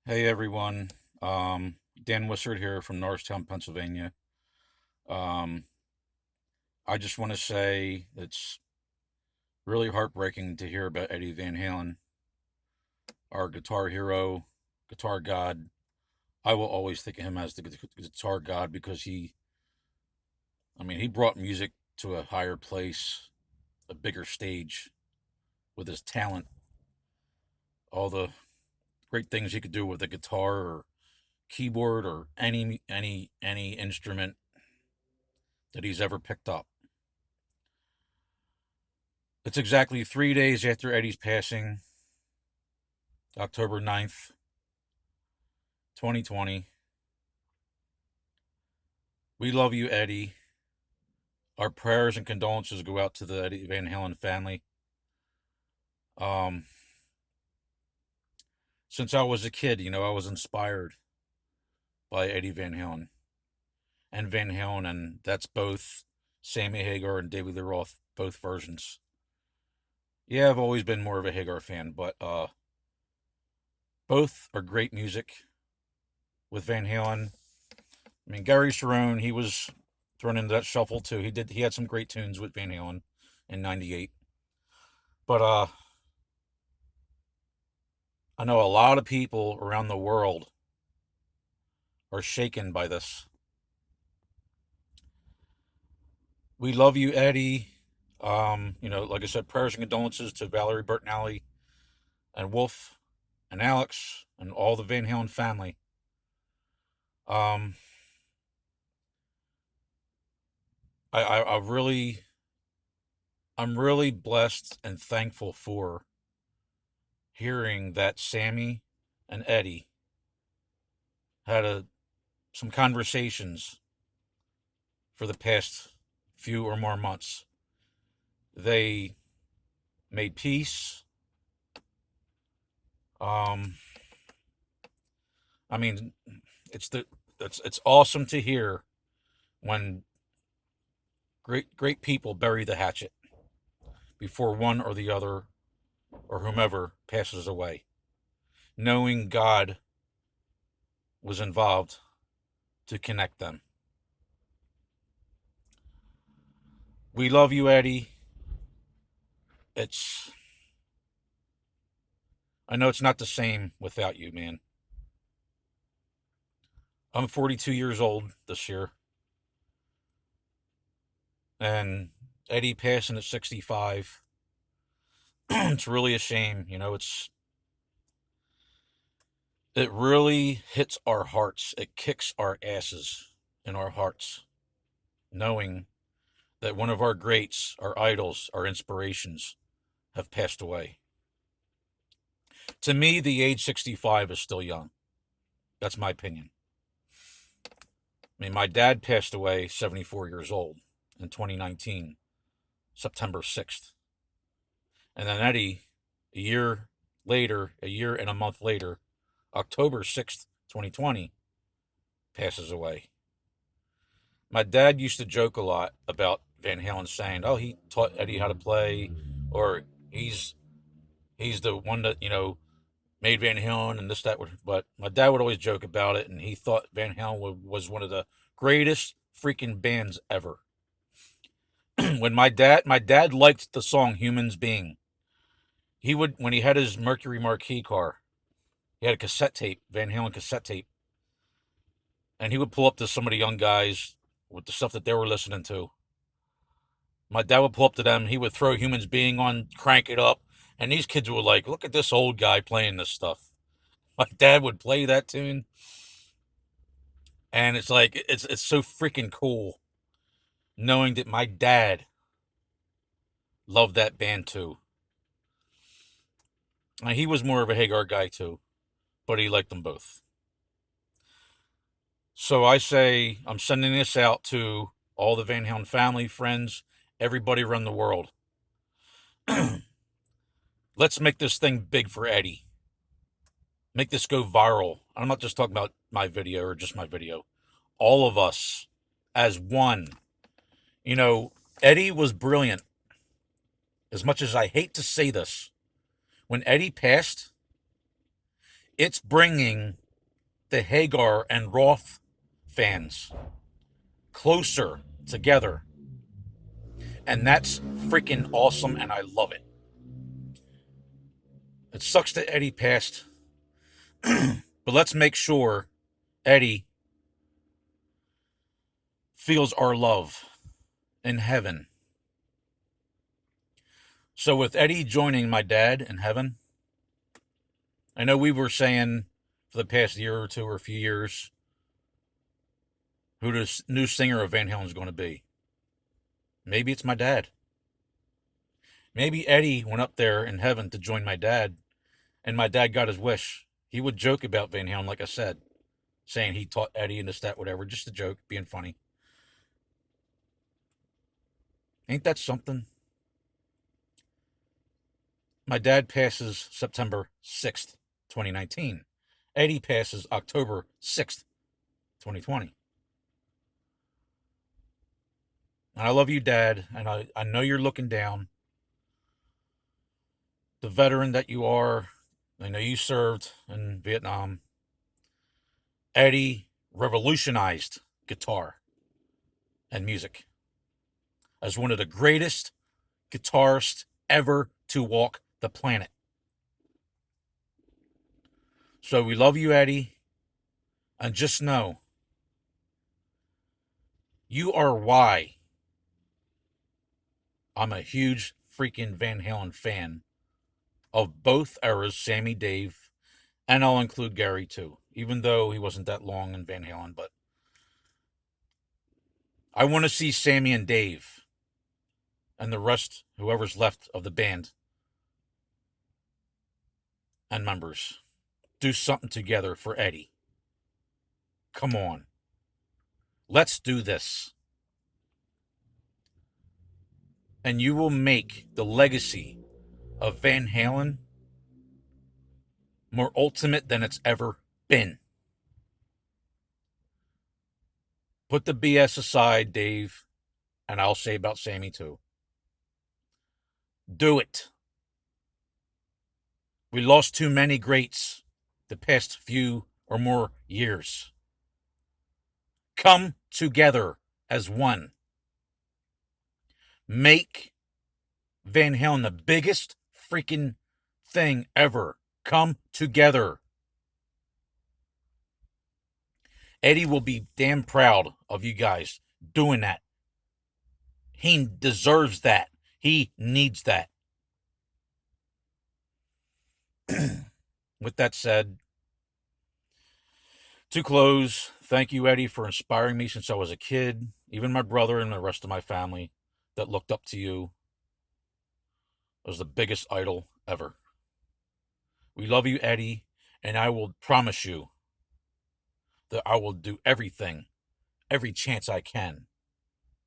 Hey everyone, Dan Wissert here from Norristown, Pennsylvania. Um, I just want to say it's really heartbreaking to hear about Eddie Van Halen, our guitar hero, guitar god. I will always think of him as the guitar god because he brought music to a higher place, a bigger stage with his talent, all the great things he could do with a guitar or keyboard or any instrument that he's ever picked up. It's exactly 3 days after Eddie's passing, October 9th, 2020. We love you, Eddie. Our prayers and condolences go out to the Eddie Van Halen family. Um, since I was a kid, I was inspired by Eddie Van Halen and that's both Sammy Hagar and David Lee Roth, both versions. Yeah, I've always been more of a Hagar fan, but both are great music with Van Halen. Gary Sharon, he was thrown into that shuffle too. He had some great tunes with Van Halen in '98. But I know a lot of people around the world are shaken by this. We love you, Eddie. Like I said, prayers and condolences to Valerie Bertinelli and Wolf and Alex and all the Van Halen family. Um, I really, I'm really blessed and thankful for hearing that Sammy and Eddie had some conversations for the past few or more months. They made peace. Um, I mean, it's the it's awesome to hear when great people bury the hatchet before one or the other or whomever passes away, knowing God was involved to connect them. We love you, Eddie. It's I know it's not the same without you, man. I'm 42 years old this year, and Eddie passing at 65. It's really a shame. It really hits our hearts. It kicks our asses in our hearts, knowing that one of our greats, our idols, our inspirations have passed away. To me, the age 65 is still young. That's my opinion. My dad passed away 74 years old in 2019, September 6th. And then Eddie, a year and a month later, October 6th, 2020, passes away. My dad used to joke a lot about Van Halen saying, "Oh, he taught Eddie how to play," or he's the one that made Van Halen and this that. But my dad would always joke about it, and he thought Van Halen was one of the greatest freaking bands ever. When my dad liked the song "Humans Being," he would when he had his Mercury Marquis car, he had a cassette tape, Van Halen cassette tape, and he would pull up to some of the young guys with the stuff that they were listening to. My dad would pull up to them. He would throw Humans Being on, crank it up, and these kids were like, "Look at this old guy playing this stuff." My dad would play that tune, and it's like it's so freaking cool knowing that my dad loved that band too. And he was more of a Hagar guy too, but he liked them both. So I say I'm sending this out to all the Van Halen family, friends, everybody around the world. Let's make this thing big for Eddie. Make this go viral. I'm not just talking about my video or just my video. All of us as one. You know, Eddie was brilliant. As much as I hate to say this, when Eddie passed, It's bringing the Hagar and Roth fans closer together. And that's freaking awesome, and I love it. It sucks that Eddie passed, but let's make sure Eddie feels our love in heaven. So with Eddie joining my dad in heaven, I know we were saying for the past year or two or a few years who the new singer of Van Halen is going to be. Maybe it's my dad. Maybe Eddie went up there in heaven to join my dad, and my dad got his wish. He would joke about Van Halen, like I said, saying he taught Eddie and this, that, whatever, just a joke, being funny. Ain't that something? My dad passes September 6th, 2019. Eddie passes October 6th, 2020. And I love you, Dad, and I know you're looking down. The veteran that you are, I know you served in Vietnam. Eddie revolutionized guitar and music as one of the greatest guitarists ever to walk the planet. So we love you, Eddie, and just know you are why I'm a huge freaking Van Halen fan of both eras, Sammy, Dave, and I'll include Gary too, even though he wasn't that long in Van Halen. But I want to see Sammy and Dave and the rest, whoever's left of the band and members, do something together for Eddie. Come on. Let's do this. And you will make the legacy of Van Halen more ultimate than it's ever been. Put the BS aside, Dave, and I'll say about Sammy too. Do it. We lost too many greats the past few or more years. Come together as one. Make Van Halen the biggest freaking thing ever. Come together. Eddie will be damn proud of you guys doing that. He deserves that. He needs that. With that said, to close, thank you, Eddie, for inspiring me since I was a kid. Even my brother and the rest of my family that looked up to you was the biggest idol ever. We love you, Eddie, and I will promise you that I will do everything, every chance I can,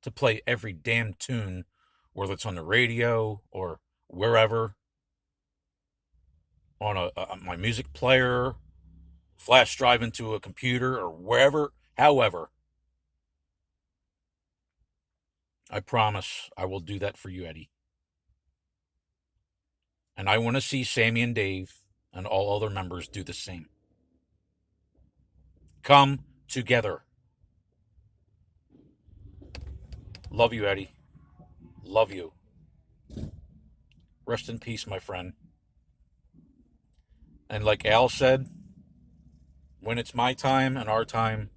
to play every damn tune, whether it's on the radio or wherever, on my music player, flash drive into a computer, or wherever, however. I promise I will do that for you, Eddie. And I want to see Sammy and Dave and all other members do the same. Come together. Love you, Eddie. Love you. Rest in peace, my friend. And like Al said, when it's my time and our time,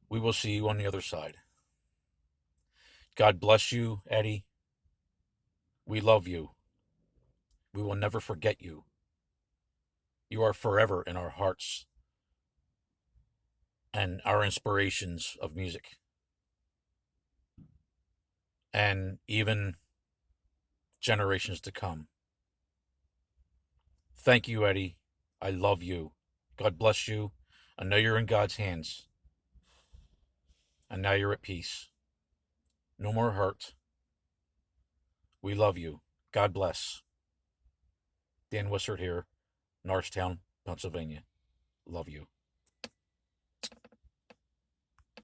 we will see you on the other side. God bless you, Eddie. We love you. We will never forget you. You are forever in our hearts and our inspirations of music. And even generations to come. Thank you, Eddie. I love you. God bless you. I know you're in God's hands. And now you're at peace. No more hurt. We love you. God bless. Dan Wissert here, Norristown, Pennsylvania. Love you.